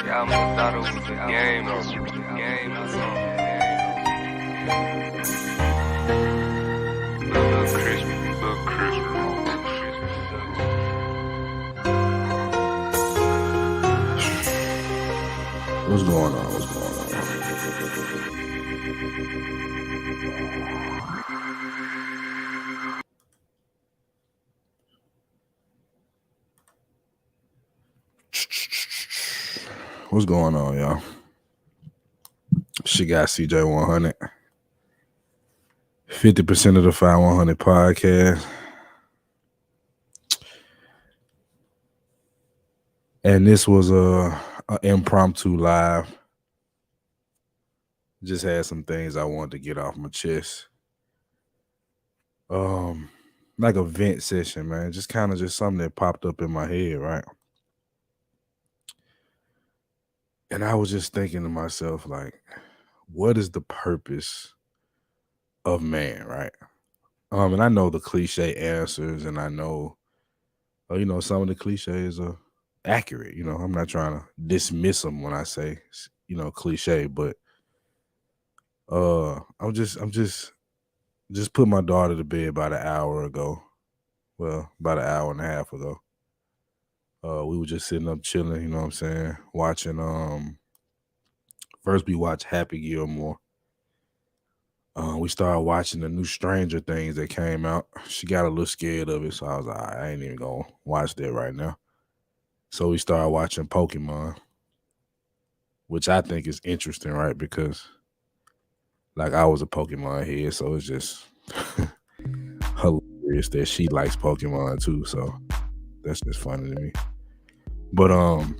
Yeah, I almost thought it was a game or something. Little crispy. What's going on? What's going on, y'all? She got CJ100. 50% of the 5100 podcast. And this was a impromptu live. Just had some things I wanted to get off my chest. Like a vent session, man. Just kind of just something that popped up in my head, right? And I was just thinking to myself, like, what is the purpose of man, right? And I know the cliche answers, and I know, some of the cliches are accurate. I'm not trying to dismiss them when I say, cliche, but I'm just put my daughter to bed about an hour ago. Well, about an hour and a half ago. We were just sitting up chilling, you know what I'm saying? Watching, first we watched Happy Gilmore. We started watching the new Stranger Things that came out. She got a little scared of it, so I was like, I ain't even gonna watch that right now. So we started watching Pokemon, which I think is interesting, right? Because like I was a Pokemon head, so it's just hilarious that she likes Pokemon too. So that's just funny to me. But I'm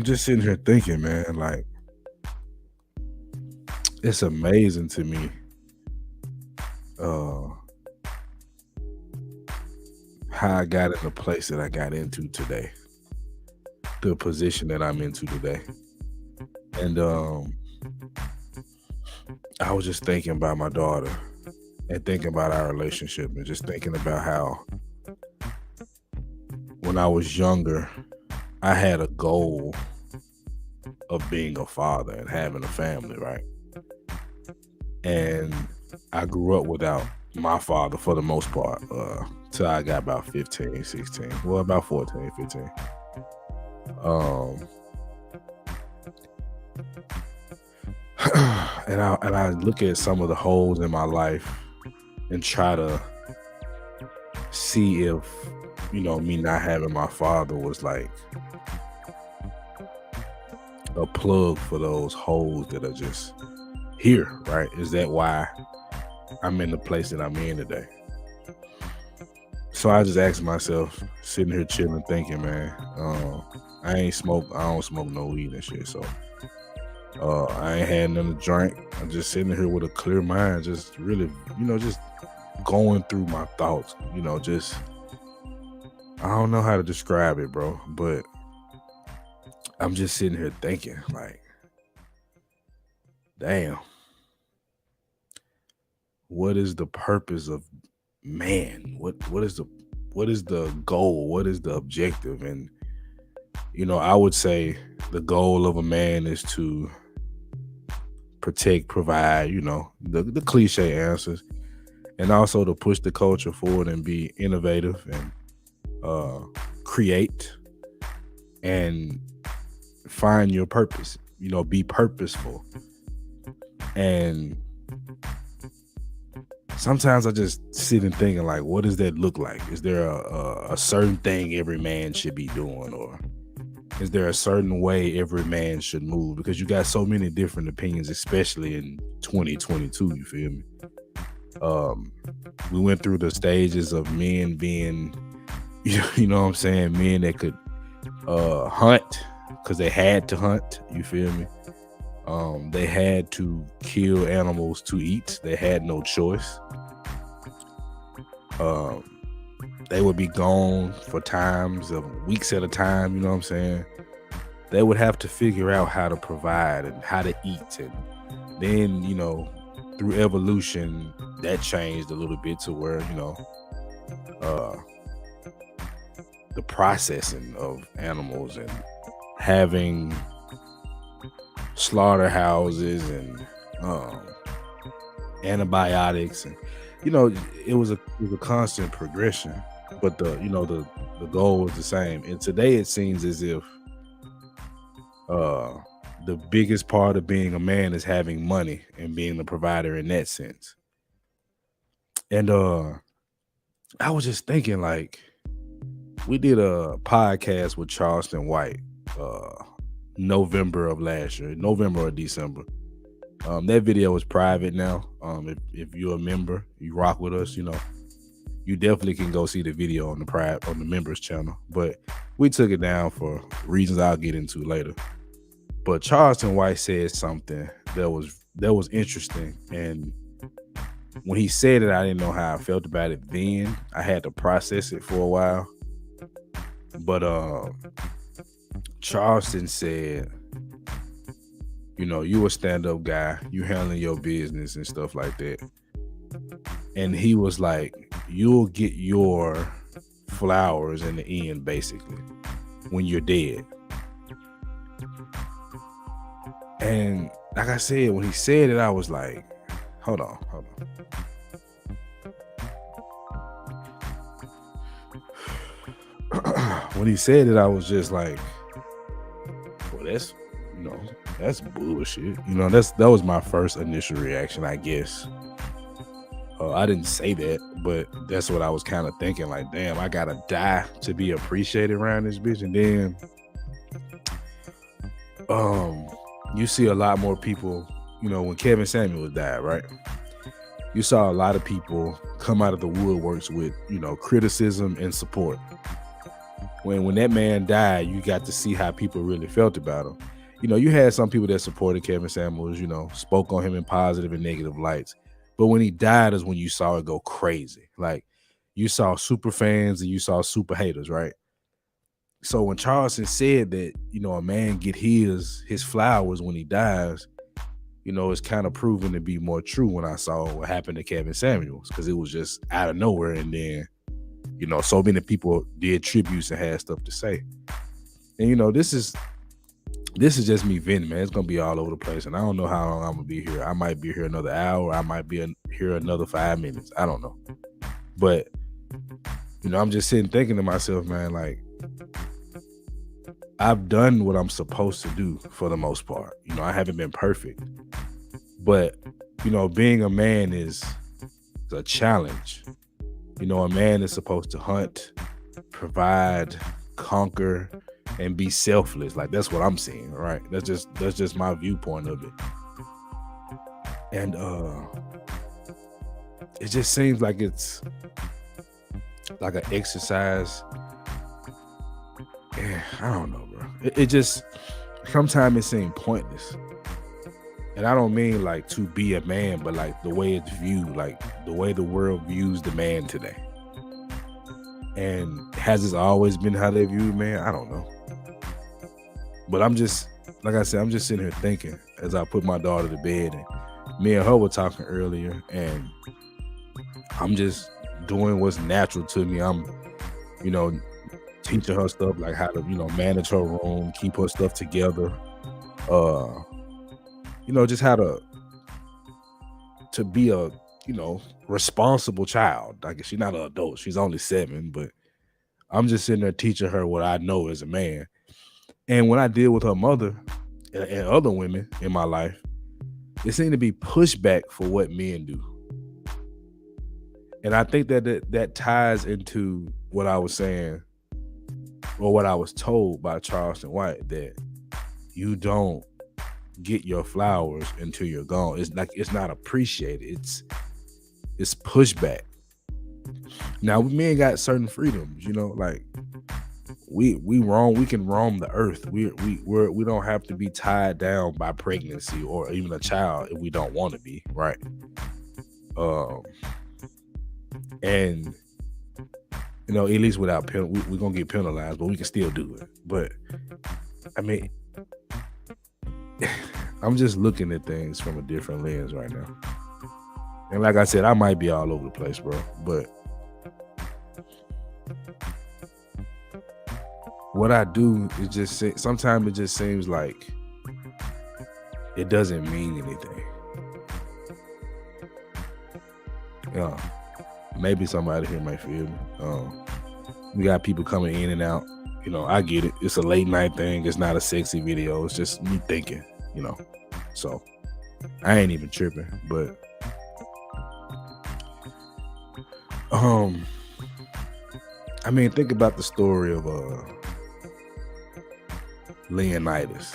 just sitting here thinking, man, like it's amazing to me how I got in the place that I got into today, the position that I'm into today. And I was just thinking about my daughter and thinking about our relationship and just thinking about how when I was younger, I had a goal of being a father and having a family, right? And I grew up without my father for the most part, till I got about 15, 16. Well, about 14, 15. And I look at some of the holes in my life and try to see if, me not having my father was like a plug for those holes that are just here, right? Is that why I'm in the place that I'm in today? So I just asked myself, sitting here chilling, thinking, man, I don't smoke no weed and shit, so I ain't had nothing to drink. I'm just sitting here with a clear mind, just really, just going through my thoughts, just, I don't know how to describe it, bro, but I'm just sitting here thinking, like, damn, what is the purpose of man? What is the goal? What is the objective? And I would say the goal of a man is to protect, provide, the cliche answers, and also to push the culture forward and be innovative and create and find your purpose, be purposeful. And sometimes I just sit and thinking, like, what does that look like? Is there a certain thing every man should be doing, or is there a certain way every man should move? Because you got so many different opinions, especially in 2022, you feel me? We went through the stages of men being, you know what I'm saying, men that could hunt because they had to hunt, you feel me? They had to kill animals to eat. They had no choice. They would be gone for times of weeks at a time, you know what I'm saying? They would have to figure out how to provide and how to eat. And then, through evolution, that changed a little bit to where, the processing of animals and having slaughterhouses and antibiotics, and it was a constant progression, but the goal was the same. And today it seems as if the biggest part of being a man is having money and being the provider in that sense. And I was just thinking, like, we did a podcast with Charleston White November of last year, November or December. That video is private now. If you're a member, you rock with us, you definitely can go see the video on the members channel. But we took it down for reasons I'll get into later. But Charleston White said something that was interesting, and when he said it, I didn't know how I felt about it then. I had to process it for a while. But Charleston said, you a stand-up guy, you handling your business and stuff like that. And he was like, you'll get your flowers in the end, basically, when you're dead. And like I said, when he said it, I was like, hold on. When he said it, I was just like, well, that's bullshit. That was my first initial reaction, I guess. I didn't say that, but that's what I was kind of thinking, like, damn, I gotta die to be appreciated around this bitch. And then you see a lot more people, when Kevin Samuels died, right? You saw a lot of people come out of the woodworks with, criticism and support. When that man died, you got to see how people really felt about him. You had some people that supported Kevin Samuels, spoke on him in positive and negative lights. But when he died is when you saw it go crazy. Like, you saw super fans and you saw super haters, right? So when Charleston said that, a man get his flowers when he dies, it's kind of proven to be more true when I saw what happened to Kevin Samuels, because it was just out of nowhere. And then, so many people did tributes and had stuff to say. And, this is just me venting, man. It's going to be all over the place. And I don't know how long I'm going to be here. I might be here another hour. I might be here another 5 minutes. I don't know. But, I'm just sitting thinking to myself, man, like, I've done what I'm supposed to do for the most part. I haven't been perfect. But, being a man is a challenge. A man is supposed to hunt, provide, conquer, and be selfless. Like, that's what I'm seeing, right? That's just my viewpoint of it. And it just seems like it's like an exercise. Yeah, I don't know, bro. It just sometimes it seems pointless. And I don't mean like to be a man, but like the way it's viewed, like the way the world views the man today. And has this always been how they view man? I don't know. But I'm just, like I said, I'm just sitting here thinking as I put my daughter to bed, and me and her were talking earlier, and I'm just doing what's natural to me. I'm, teaching her stuff like how to, manage her room, keep her stuff together. Just how to be a, responsible child. Like, she's not an adult. She's only 7, but I'm just sitting there teaching her what I know as a man. And when I deal with her mother and other women in my life, it seemed to be pushback for what men do. And I think that ties into what I was saying, or what I was told by Charleston White, that you don't get your flowers until you're gone. It's like, it's not appreciated. It's pushback. Now, men got certain freedoms, like we can roam the earth. We don't have to be tied down by pregnancy or even a child if we don't want to be, right? And at least without we're gonna get penalized, but we can still do it. But I mean, I'm just looking at things from a different lens right now. And like I said, I might be all over the place, bro. But what I do is just sometimes it just seems like it doesn't mean anything. Yeah, maybe somebody here might feel me. We got people coming in and out. I get it. It's a late night thing. It's not a sexy video. It's just me thinking, So I ain't even tripping. But think about the story of Leonidas.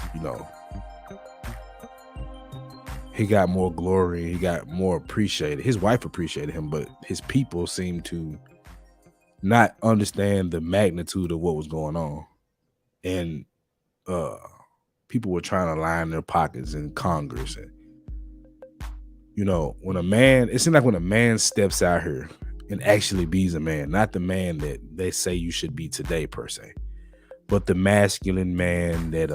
He got more glory. He got more appreciated. His wife appreciated him, but his people seemed to not understand the magnitude of what was going on. And people were trying to line their pockets in Congress. And, when a man, it seems like when a man steps out here and actually be's a man, not the man that they say you should be today per se, but the masculine man that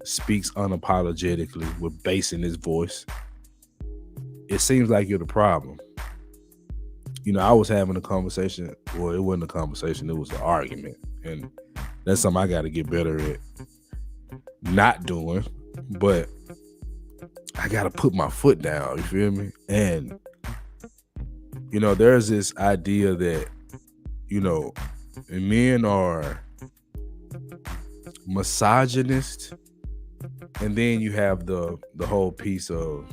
speaks unapologetically with bass in his voice, it seems like you're the problem. I was having a conversation, well, it wasn't a conversation, it was an argument. And that's something I got to get better at not doing, but I got to put my foot down, you feel me? And, there's this idea that, men are misogynist, and then you have the whole piece of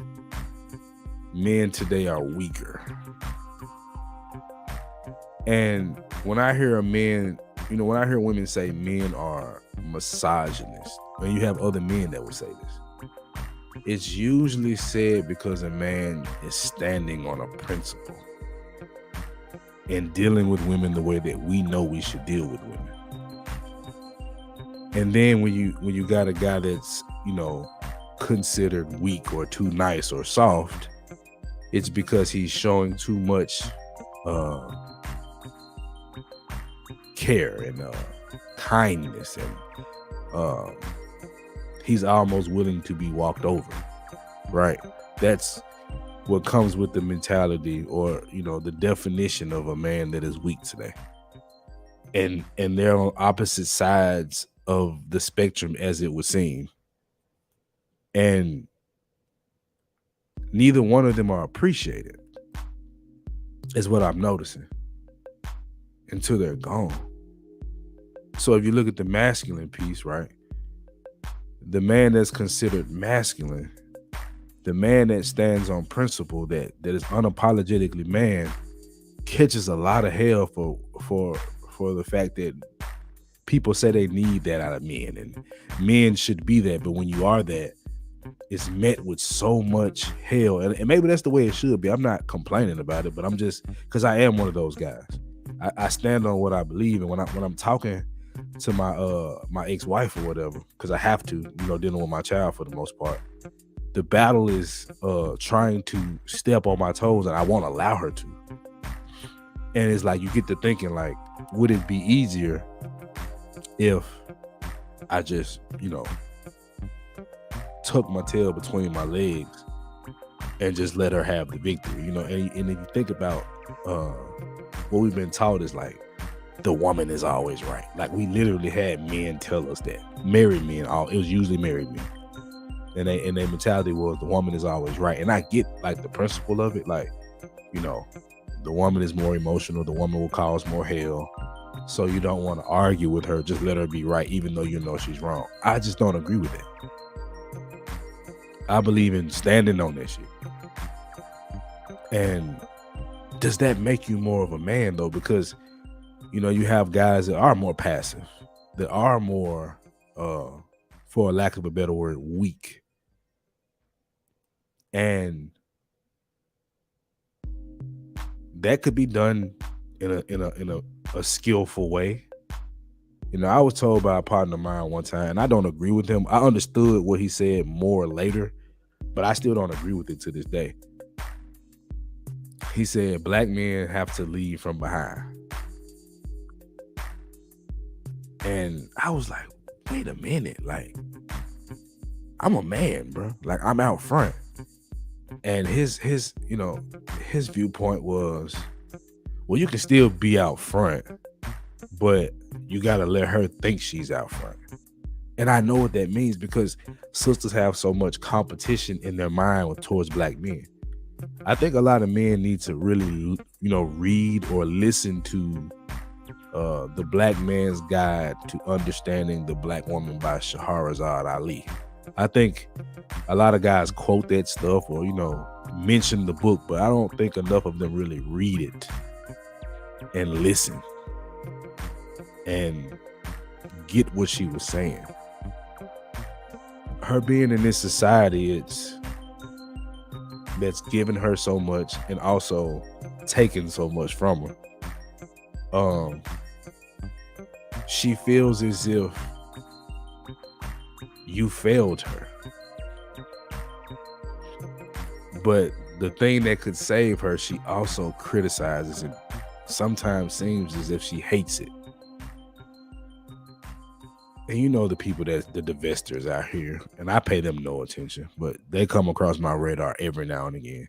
men today are weaker. And when I hear when I hear women say men are misogynist, and you have other men that will say this, it's usually said because a man is standing on a principle and dealing with women the way that we know we should deal with women. And then when you got a guy that's, considered weak or too nice or soft, it's because he's showing too much care and kindness, and he's almost willing to be walked over, right? That's what comes with the mentality, or the definition of a man that is weak today. And they're on opposite sides of the spectrum, as it would seem, and neither one of them are appreciated, is what I'm noticing, until they're gone. So if you look at the masculine piece, right, the man that's considered masculine, the man that stands on principle, that is unapologetically man, catches a lot of hell for the fact that people say they need that out of men, and men should be that. But when you are that, it's met with so much hell, and maybe that's the way it should be. I'm not complaining about it, but I'm just, because I am one of those guys. I stand on what I believe, and when I'm talking to my ex-wife or whatever, because I have to, dealing with my child for the most part, the battle is trying to step on my toes, and I won't allow her to. And it's like, you get to thinking, like, would it be easier if I just, tuck my tail between my legs and just let her have the victory, and if you think about what we've been taught is like, the woman is always right. Like, we literally had men tell us that. Married men, it was usually married men. And their mentality was the woman is always right. And I get like the principle of it, like, the woman is more emotional, the woman will cause more hell. So you don't want to argue with her, just let her be right, even though she's wrong. I just don't agree with that. I believe in standing on that shit. And does that make you more of a man though? Because, you have guys that are more passive, that are more, for a lack of a better word, weak. And that could be done in a skillful way. I was told by a partner of mine one time, and I don't agree with him. I understood what he said more later, but I still don't agree with it to this day. He said black men have to lead from behind. And I was like, wait a minute, like, I'm a man, bro. Like, I'm out front. And his viewpoint was, well, you can still be out front, but you gotta let her think she's out front. And I know what that means because sisters have so much competition in their mind towards black men. I think a lot of men need to really, read or listen to The Black Man's Guide to Understanding the Black Woman by Shahrazad Ali. I think a lot of guys quote that stuff or, mention the book, but I don't think enough of them really read it and listen and get what she was saying. Her being in this society, that's given her so much and also taken so much from her. She feels as if you failed her. But the thing that could save her, she also criticizes and sometimes seems as if she hates it. And the people the divestors out here, and I pay them no attention, but they come across my radar every now and again.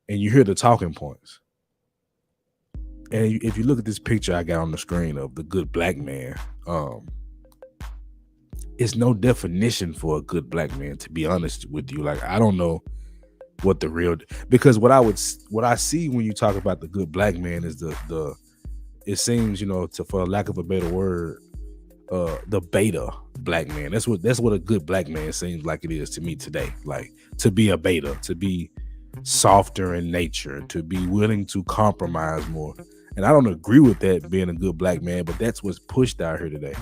And you hear the talking points. And if you look at this picture I got on the screen of the good black man, it's no definition for a good black man, to be honest with you. Like, I don't know what the real, because what I see when you talk about the good black man is it seems, for lack of a better word, the beta black man. That's what a good black man seems like it is to me today. Like, to be a beta, to be softer in nature, to be willing to compromise more. And I don't agree with that being a good black man, but that's what's pushed out here today.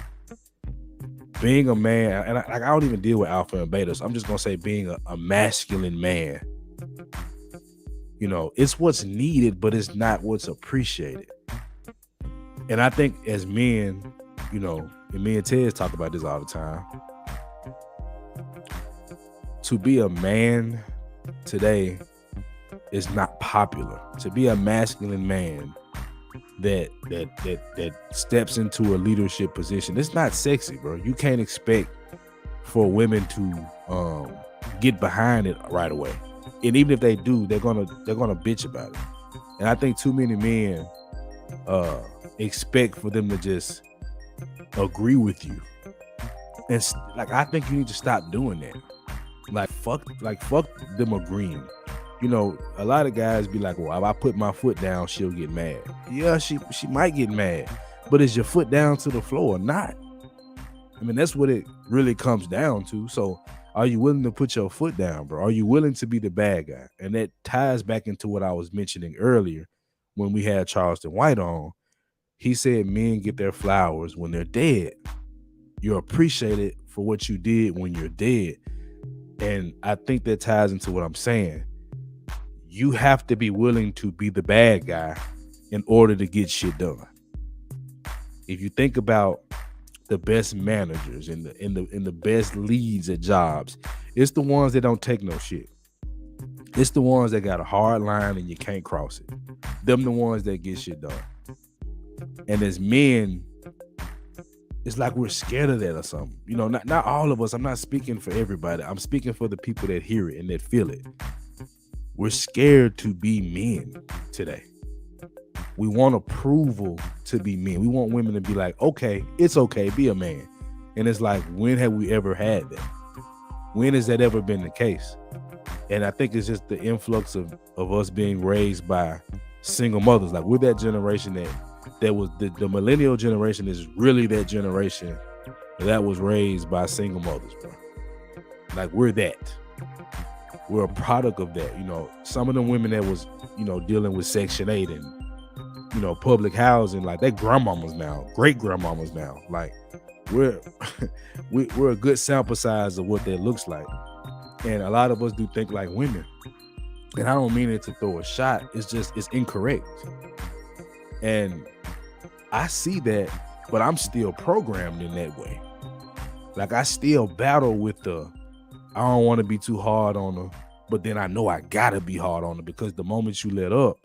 Being a man, and I don't even deal with alpha and beta, so I'm just gonna say being a masculine man. It's what's needed, but it's not what's appreciated. And I think as men, and me and Tez talk about this all the time, to be a man today is not popular. To be a masculine man that steps into a leadership position, it's not sexy, bro. You can't expect for women to get behind it right away. And even if they do, they're gonna bitch about it. And I think too many men expect for them to just agree with you. And I think you need to stop doing that. Like fuck them agreeing. A lot of guys be like, well, if I put my foot down, she'll get mad. Yeah, she might get mad, but is your foot down to the floor or not? I mean, that's what it really comes down to. So are you willing to put your foot down, bro? Are you willing to be the bad guy? And that ties back into what I was mentioning earlier when we had Charleston White on. He said men get their flowers when they're dead. You're appreciated for what you did when you're dead. And I think that ties into what I'm saying. You have to be willing to be the bad guy in order to get shit done. If you think about the best managers and the best leads at jobs, it's the ones that don't take no shit. It's the ones that got a hard line and you can't cross it. Them the ones that get shit done. And as men, it's like we're scared of that or something. Not all of us. I'm not speaking for everybody. I'm speaking for the people that hear it and that feel it. We're scared to be men today. We want approval to be men. We want women to be like, okay, it's okay, be a man. And it's like, when have we ever had that? When has that ever been the case? And I think it's just the influx of us being raised by single mothers. Like, we're that generation that was the millennial generation is really that generation that was raised by single mothers, bro. Like, we're that. We're a product of that. Some of them women that was, dealing with Section 8 and, public housing, like, they grandmamas now, great grandmamas now. Like, we're a good sample size of what that looks like. And a lot of us do think like women. And I don't mean it to throw a shot. It's just, it's incorrect. And I see that, but I'm still programmed in that way. Like, I still battle with I don't want to be too hard on her, but then I know I gotta be hard on her, because the moment you let up,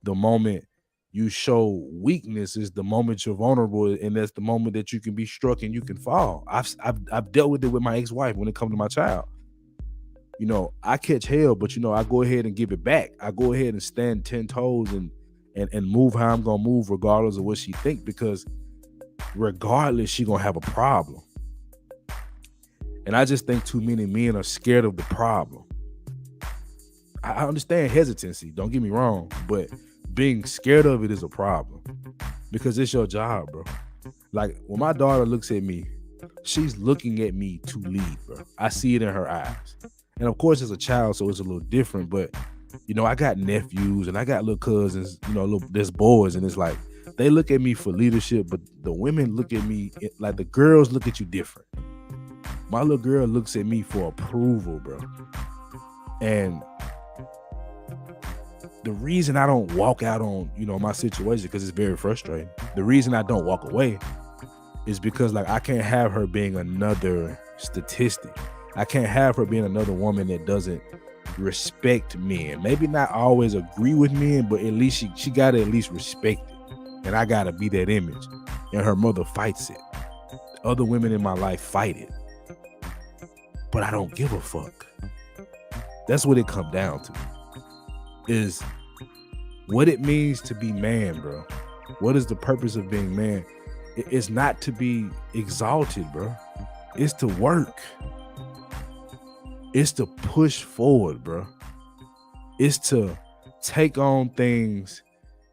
the moment you show weakness is the moment you're vulnerable, and that's the moment that you can be struck and you can fall. I've dealt with it with my ex-wife when it comes to my child. I catch hell, but I go ahead and give it back. I go ahead and stand 10 toes and move how I'm gonna move regardless of what she think, because regardless, she gonna have a problem. And I just think too many men are scared of the problem. I understand hesitancy, don't get me wrong, but being scared of it is a problem because it's your job, bro. Like when my daughter looks at me, she's looking at me to lead, bro. I see it in her eyes. And of course, as a child, so it's a little different, but you know, I got nephews and I got little cousins, you know, there's boys, and it's like they look at me for leadership, but the women look at me like the girls look at you different. My little girl looks at me for approval, bro. And the reason I don't walk out on, you know, my situation, because it's very frustrating. The reason I don't walk away is because like I can't have her being another statistic. I can't have her being another woman that doesn't respect men. Maybe not always agree with men, but at least she gotta at least respect it. And I gotta be that image. And her mother fights it. Other women in my life fight it. But I don't give a fuck. That's what it comes down to. Is what it means to be man, bro. What is the purpose of being man? It's not to be exalted, bro. It's to work. It's to push forward, bro. It's to take on things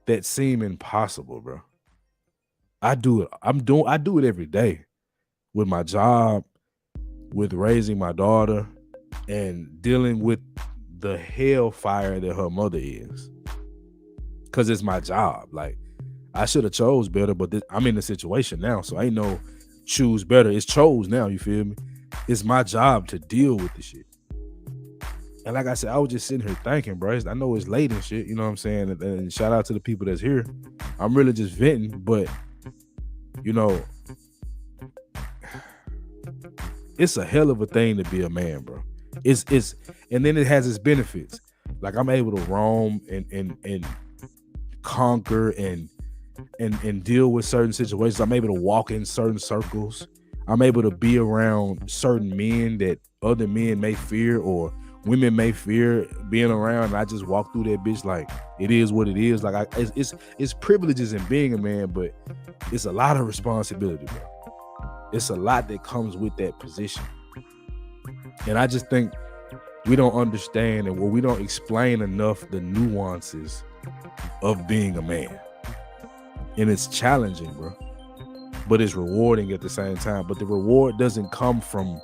that seem impossible, bro. I do it. I do it every day with my job, with raising my daughter, and dealing with the hellfire that her mother is. Cause it's my job. Like I should have chose better, but I'm in the situation now, so ain't no choose better. It's chose now. You feel me? It's my job to deal with the shit. And like I said, I was just sitting here thinking, bro. I know it's late and shit. You know what I'm saying? And shout out to the people that's here. I'm really just venting, but you know, it's a hell of a thing to be a man, bro. It's and then it has its benefits. Like I'm able to roam and conquer and deal with certain situations. I'm able to walk in certain circles. I'm able to be around certain men that other men may fear or women may fear being around. And I just walk through that bitch like it is what it is. Like it's privileges in being a man, but it's a lot of responsibility, bro. It's a lot that comes with that position. And I just think we don't understand and we don't explain enough the nuances of being a man. And it's challenging, bro. But it's rewarding at the same time. But the reward doesn't come from,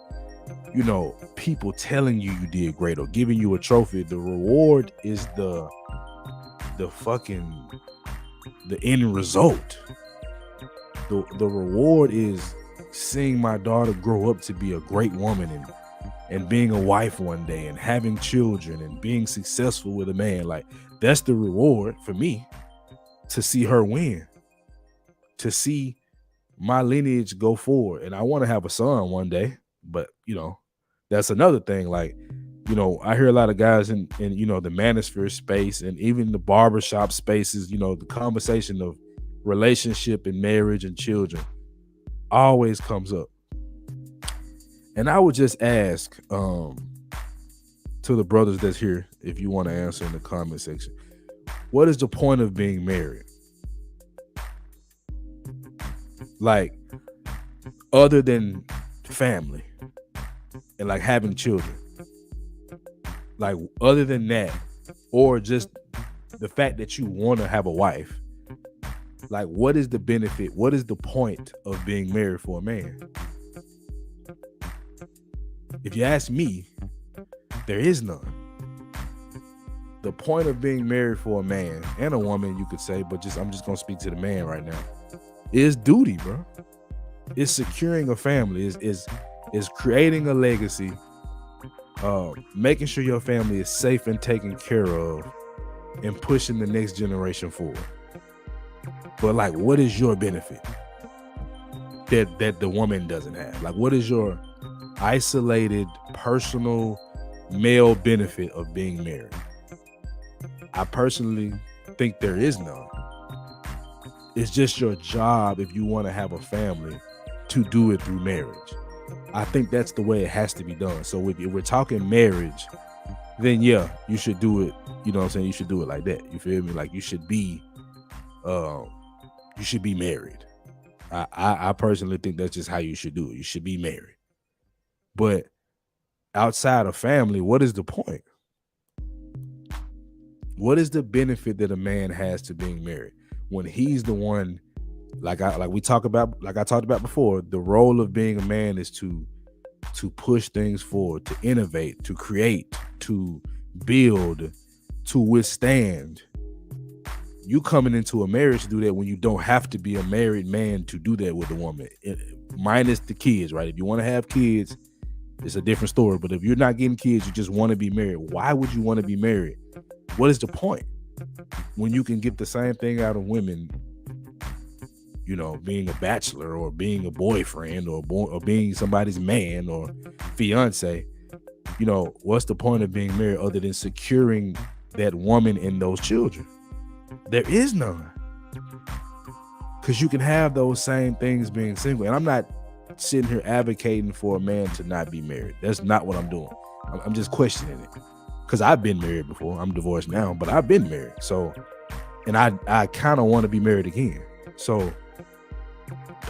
you know, people telling you did great or giving you a trophy. The reward is the end result. The reward is seeing my daughter grow up to be a great woman and being a wife one day and having children and being successful with a man. Like that's the reward for me, to see her win, to see my lineage go forward. And I want to have a son one day, but you know, that's another thing. Like, you know, I hear a lot of guys in you know, the manosphere space and even the barbershop spaces, you know, the conversation of relationship and marriage and children always comes up. And I would just ask to the brothers that's here, if you want to answer in the comment section, what is the point of being married? Like, other than family and like having children, like other than that, or just the fact that you want to have a wife, like what is the benefit? What is the point of being married for a man? If you ask me, there is none. The point of being married for a man and a woman, you could say, but I'm just gonna speak to the man right now, is duty, bro. It's securing a family, is creating a legacy, making sure your family is safe and taken care of, and pushing the next generation forward. But like, what is your benefit that the woman doesn't have? Like, what is your isolated, personal, male benefit of being married? I personally think there is none. It's just your job, if you want to have a family, to do it through marriage. I think that's the way it has to be done. So if we're talking marriage, then yeah, you should do it. You know what I'm saying? You should do it like that. You feel me? Like you should be married. I personally think that's just how you should do it. You should be married. But outside of family, what is the point? What is the benefit that a man has to being married when he's the one, like I talked about before, the role of being a man is to push things forward, to innovate, to create, to build, to withstand. You coming into a marriage to do that when you don't have to be a married man to do that with a woman, minus the kids, right? If you want to have kids, it's a different story. But if you're not getting kids, you just want to be married. Why would you want to be married? What is the point when you can get the same thing out of women? You know, being a bachelor or being a boyfriend or being somebody's man or fiance. You know, what's the point of being married other than securing that woman and those children? There is none. Because you can have those same things being single. And I'm not sitting here advocating for a man to not be married. That's not what I'm doing. I'm just questioning it. Because I've been married before. I'm divorced now, but I've been married. So, and I kind of want to be married again. So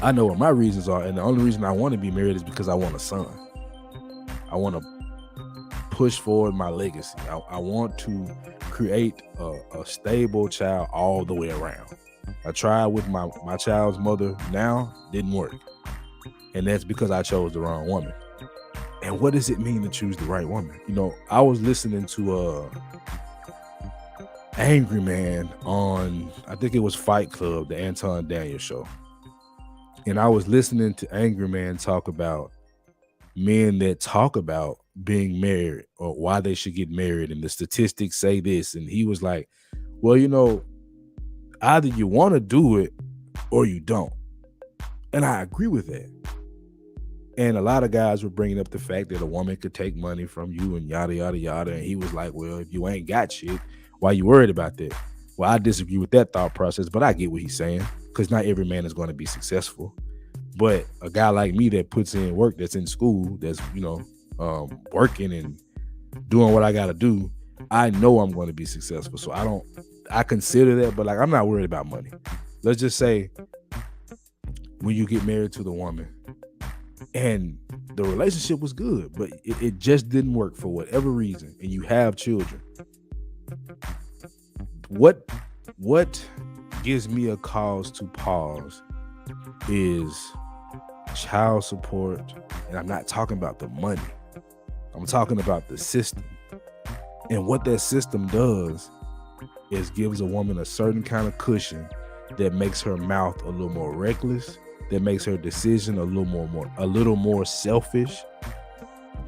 I know what my reasons are. And the only reason I want to be married is because I want a son. I want to push forward my legacy. I want to create a stable child all the way around. I tried with my child's mother now, didn't work. And that's because I chose the wrong woman. And what does it mean to choose the right woman? You know, I was listening to Angry Man on, I think it was Fight Club, the Anton Daniels show. And I was listening to Angry Man talk about men that talk about being married or why they should get married, and the statistics say this. And he was like, well, you know, either you want to do it or you don't. And I agree with that. And a lot of guys were bringing up the fact that a woman could take money from you and yada, yada, yada. And he was like, well, if you ain't got shit, why you worried about that? Well, I disagree with that thought process, but I get what he's saying, because not every man is going to be successful. But a guy like me that puts in work, that's in school, that's, you know, working and doing what I got to do, I know I'm going to be successful. So I consider that, but like, I'm not worried about money. Let's just say when you get married to the woman and the relationship was good, but it just didn't work for whatever reason, and you have children. What gives me a cause to pause is child support. And I'm not talking about the money. I'm talking about the system. And what that system does is gives a woman a certain kind of cushion that makes her mouth a little more reckless, that makes her decision a little more selfish.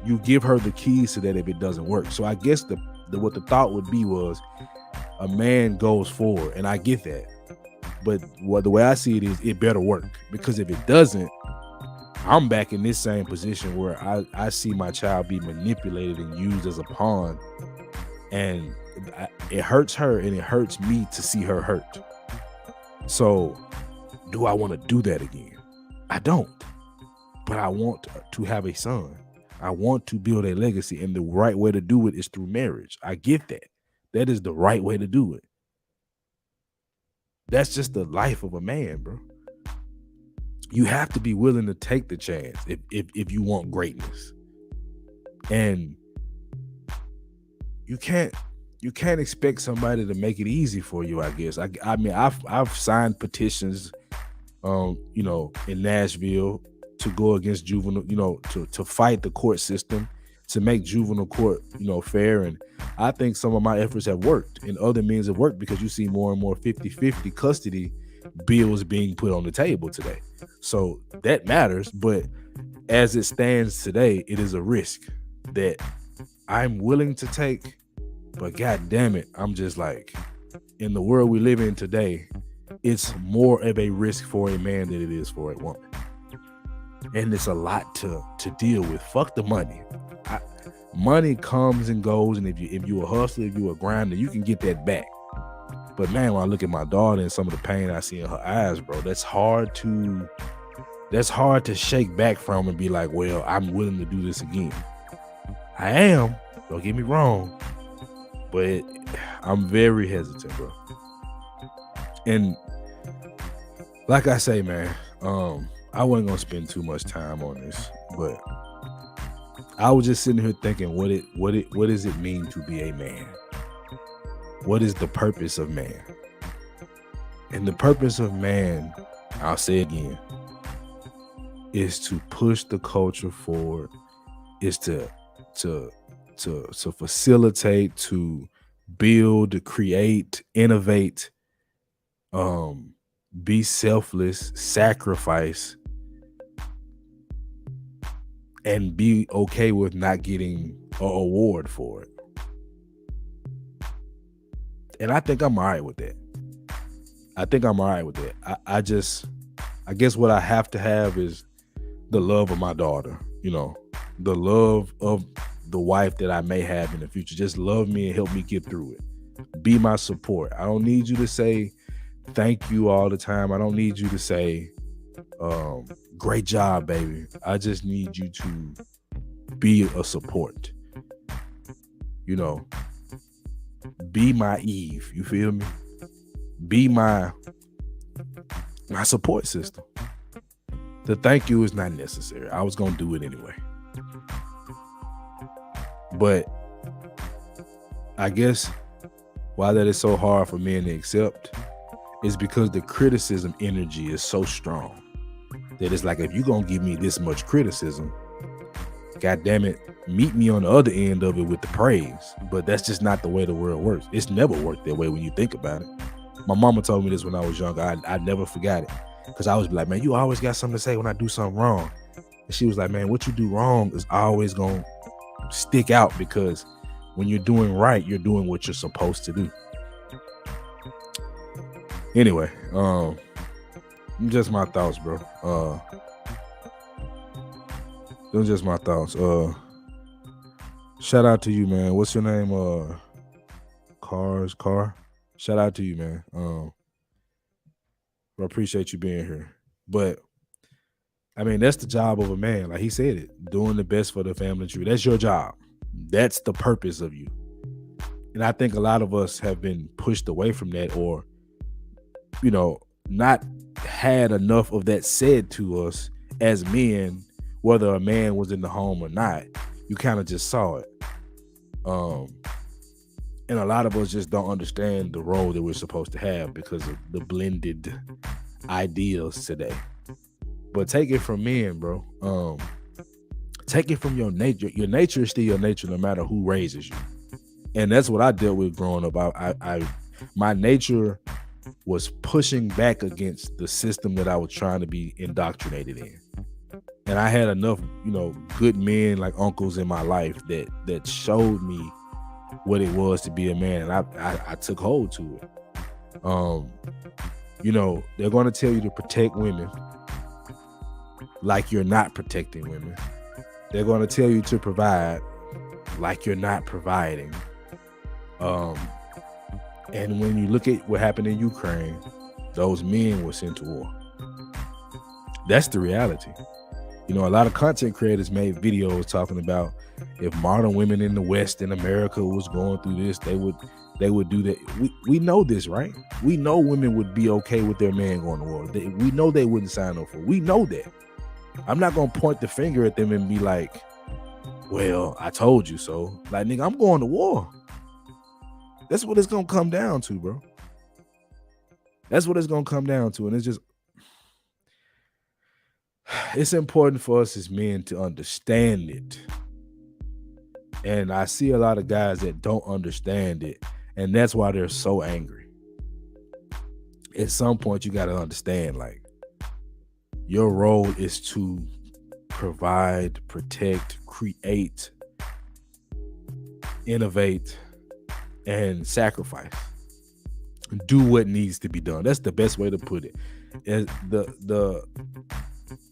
You give her the keys to that if it doesn't work. So I guess what the thought would be was a man goes forward, and I get that. But the way I see it is, it better work, because if it doesn't, I'm back in this same position where I see my child be manipulated and used as a pawn, and it hurts her and it hurts me to see her hurt. So do I want to do that again? I don't, but I want to have a son. I want to build a legacy, and the right way to do it is through marriage. I get that. That is the right way to do it. That's just the life of a man, bro. You have to be willing to take the chance if you want greatness. And you can't expect somebody to make it easy for you, I guess. I mean, I've signed petitions in Nashville to go against juvenile, to fight the court system, to make juvenile court, fair. And I think some of my efforts have worked, and other means have worked, because you see more and more 50-50 custody bills being put on the table today. So that matters. But as it stands today, it is a risk that I'm willing to take. But God damn it, I'm just like, in the world we live in today, it's more of a risk for a man than it is for a woman. And it's a lot to deal with. Fuck the money. Money comes and goes, and if you a hustler, if you a grinder, you can get that back. But man, when I look at my daughter and some of the pain I see in her eyes, bro, that's hard to shake back from and be like, well, I'm willing to do this again. I am, don't get me wrong, but I'm very hesitant, bro. And like I say, man, I wasn't gonna spend too much time on this, but I was just sitting here thinking, what does it mean to be a man? What is the purpose of man? And the purpose of man, I'll say again, is to push the culture forward, is to facilitate, to build, to create, innovate, be selfless, sacrifice, and be okay with not getting an award for it. And I think I'm all right with that. I guess what I have to have is the love of my daughter, the love of the wife that I may have in the future. Just love me and help me get through it. Be my support. I don't need you to say thank you all the time. I don't need you to say, great job, baby. I just need you to be a support. Be my Eve. You feel me? Be my support system. The thank you is not necessary. I was gonna do it anyway. But I guess why that is so hard for men to accept is because the criticism energy is so strong that it's like, if you're gonna give me this much criticism, God damn it, meet me on the other end of it with the praise. But that's just not the way the world works. It's never worked that way when you think about it. My mama told me this when I was younger. I never forgot it, because I was like, man, you always got something to say when I do something wrong. And she was like, man, what you do wrong is always gonna stick out, because when you're doing right, you're doing what you're supposed to do. Anyway, just my thoughts, bro. Those just my thoughts. Shout out to you, man. What's your name? Car. Shout out to you, man. I appreciate you being here. But I mean, that's the job of a man. Like he said it, doing the best for the family tree. That's your job. That's the purpose of you. And I think a lot of us have been pushed away from that, or, not had enough of that said to us as men, whether a man was in the home or not. You kind of just saw it. And a lot of us just don't understand the role that we're supposed to have because of the blended ideals today. But take it from men, bro. Take it from your nature. Your nature is still your nature, no matter who raises you. And that's what I dealt with growing up. My nature was pushing back against the system that I was trying to be indoctrinated in. And I had enough, good men like uncles in my life that showed me what it was to be a man. And I took hold to it. They're going to tell you to protect women like you're not protecting women. They're going to tell you to provide like you're not providing. And when you look at what happened in Ukraine, those men were sent to war. That's the reality. A lot of content creators made videos talking about if modern women in the West in America was going through this, they would do that. We know this, right? We know women would be okay with their man going to war. We know they wouldn't sign up for it. We know that. I'm not going to point the finger at them and be like, well, I told you so. Like, nigga, I'm going to war. That's what it's going to come down to, bro. That's what it's going to come down to. And it's important for us as men to understand it. And I see a lot of guys that don't understand it. And that's why they're so angry. At some point, you got to understand, like, your role is to provide, protect, create, innovate, and sacrifice. Do what needs to be done. That's the best way to put it.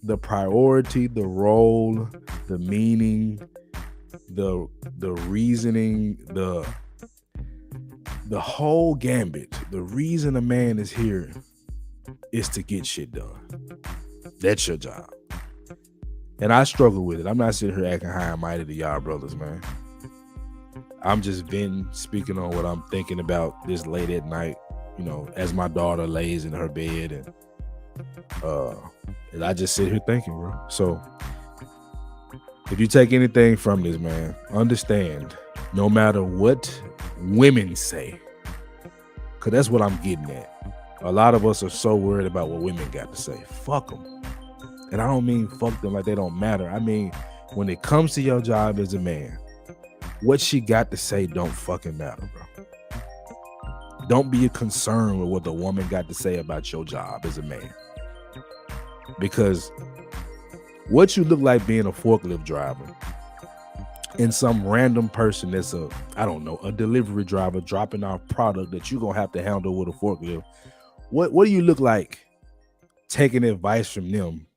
The priority, the role, the meaning, the reasoning, the whole gambit. The reason a man is here is to get shit done. That's your job. And I struggle with it. I'm not sitting here acting high and mighty to y'all brothers, man. I'm just speaking on what I'm thinking about this late at night, as my daughter lays in her bed, and And I just sit here thinking, bro. So if you take anything from this, man, understand, no matter what women say, because that's what I'm getting at. A lot of us are so worried about what women got to say. Fuck them. And I don't mean fuck them like they don't matter. I mean, when it comes to your job as a man, what she got to say don't fucking matter, bro. Don't be concerned with what the woman got to say about your job as a man. Because what you look like being a forklift driver and some random person that's a delivery driver dropping off product that you're going to have to handle with a forklift. What do you look like taking advice from them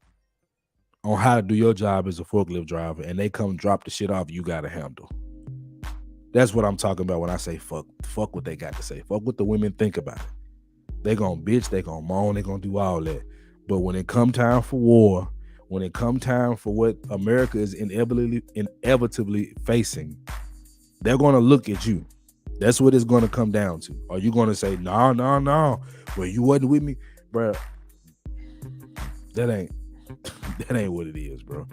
on how to do your job as a forklift driver, and they come drop the shit off you got to handle? That's what I'm talking about when I say fuck what they got to say. Fuck what the women think about it. They gonna bitch, they gonna moan, they gonna do all that. But when it come time for war, when it come time for what America is inevitably facing, they're gonna look at you. That's what it's gonna come down to. Are you gonna say, no, well, you wasn't with me? Bro, that ain't what it is, bro.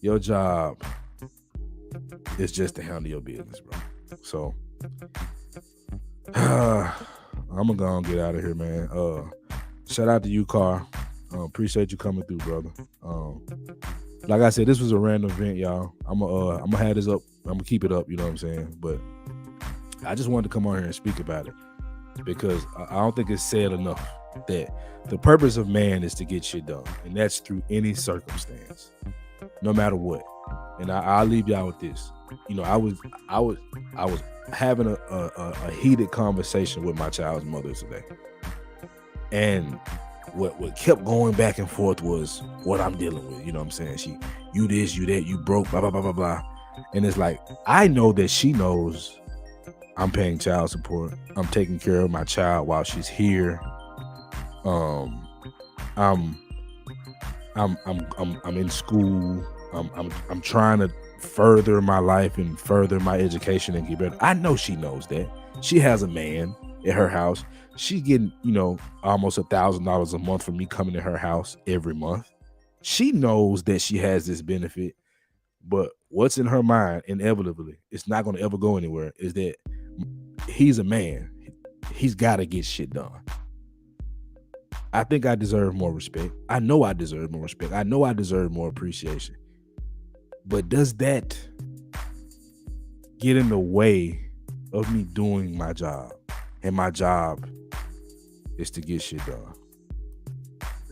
Your job is just to handle your business, bro. So I'm gonna go and get out of here, man. Shout out to you, Car. Appreciate you coming through, brother. Like I said, this was a random event, y'all. I'm gonna have this up. I'm gonna keep it up, you know what I'm saying? But I just wanted to come on here and speak about it because I don't think it's said enough that the purpose of man is to get shit done, and that's through any circumstance, no matter what. And I'll leave y'all with this. You know, I was having a heated conversation with my child's mother today, and what kept going back and forth was what I'm dealing with. You know what I'm saying? You this, you that, you broke, blah blah blah blah blah. And it's like, I know that she knows I'm paying child support. I'm taking care of my child while she's here. I'm in school. I'm trying to further my life and further my education and get better. I know she knows that. She has a man at her house. She's getting, almost $1,000 a month from me coming to her house every month. She knows that she has this benefit, but what's in her mind, inevitably, it's not going to ever go anywhere, is that he's a man. He's got to get shit done. I think I deserve more respect. I know I deserve more respect. I know I deserve more appreciation. But does that get in the way of me doing my job? And my job is to get shit done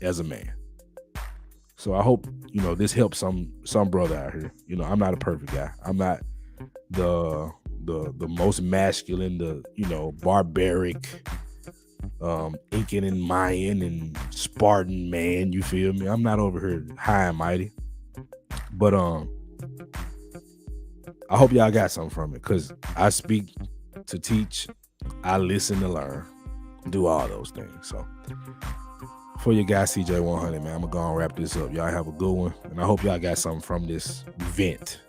as a man. So I hope, this helps some brother out here. I'm not a perfect guy. I'm not the most masculine, barbaric, Incan and Mayan and Spartan man, you feel me? I'm not over here high and mighty. But I hope y'all got something from it, because I speak to teach, I listen to learn, do all those things. So for your guy CJ100, man, I'm gonna go and wrap this up. Y'all have a good one, and I hope y'all got something from this event.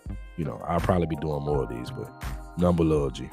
I'll probably be doing more of these, but number love, G.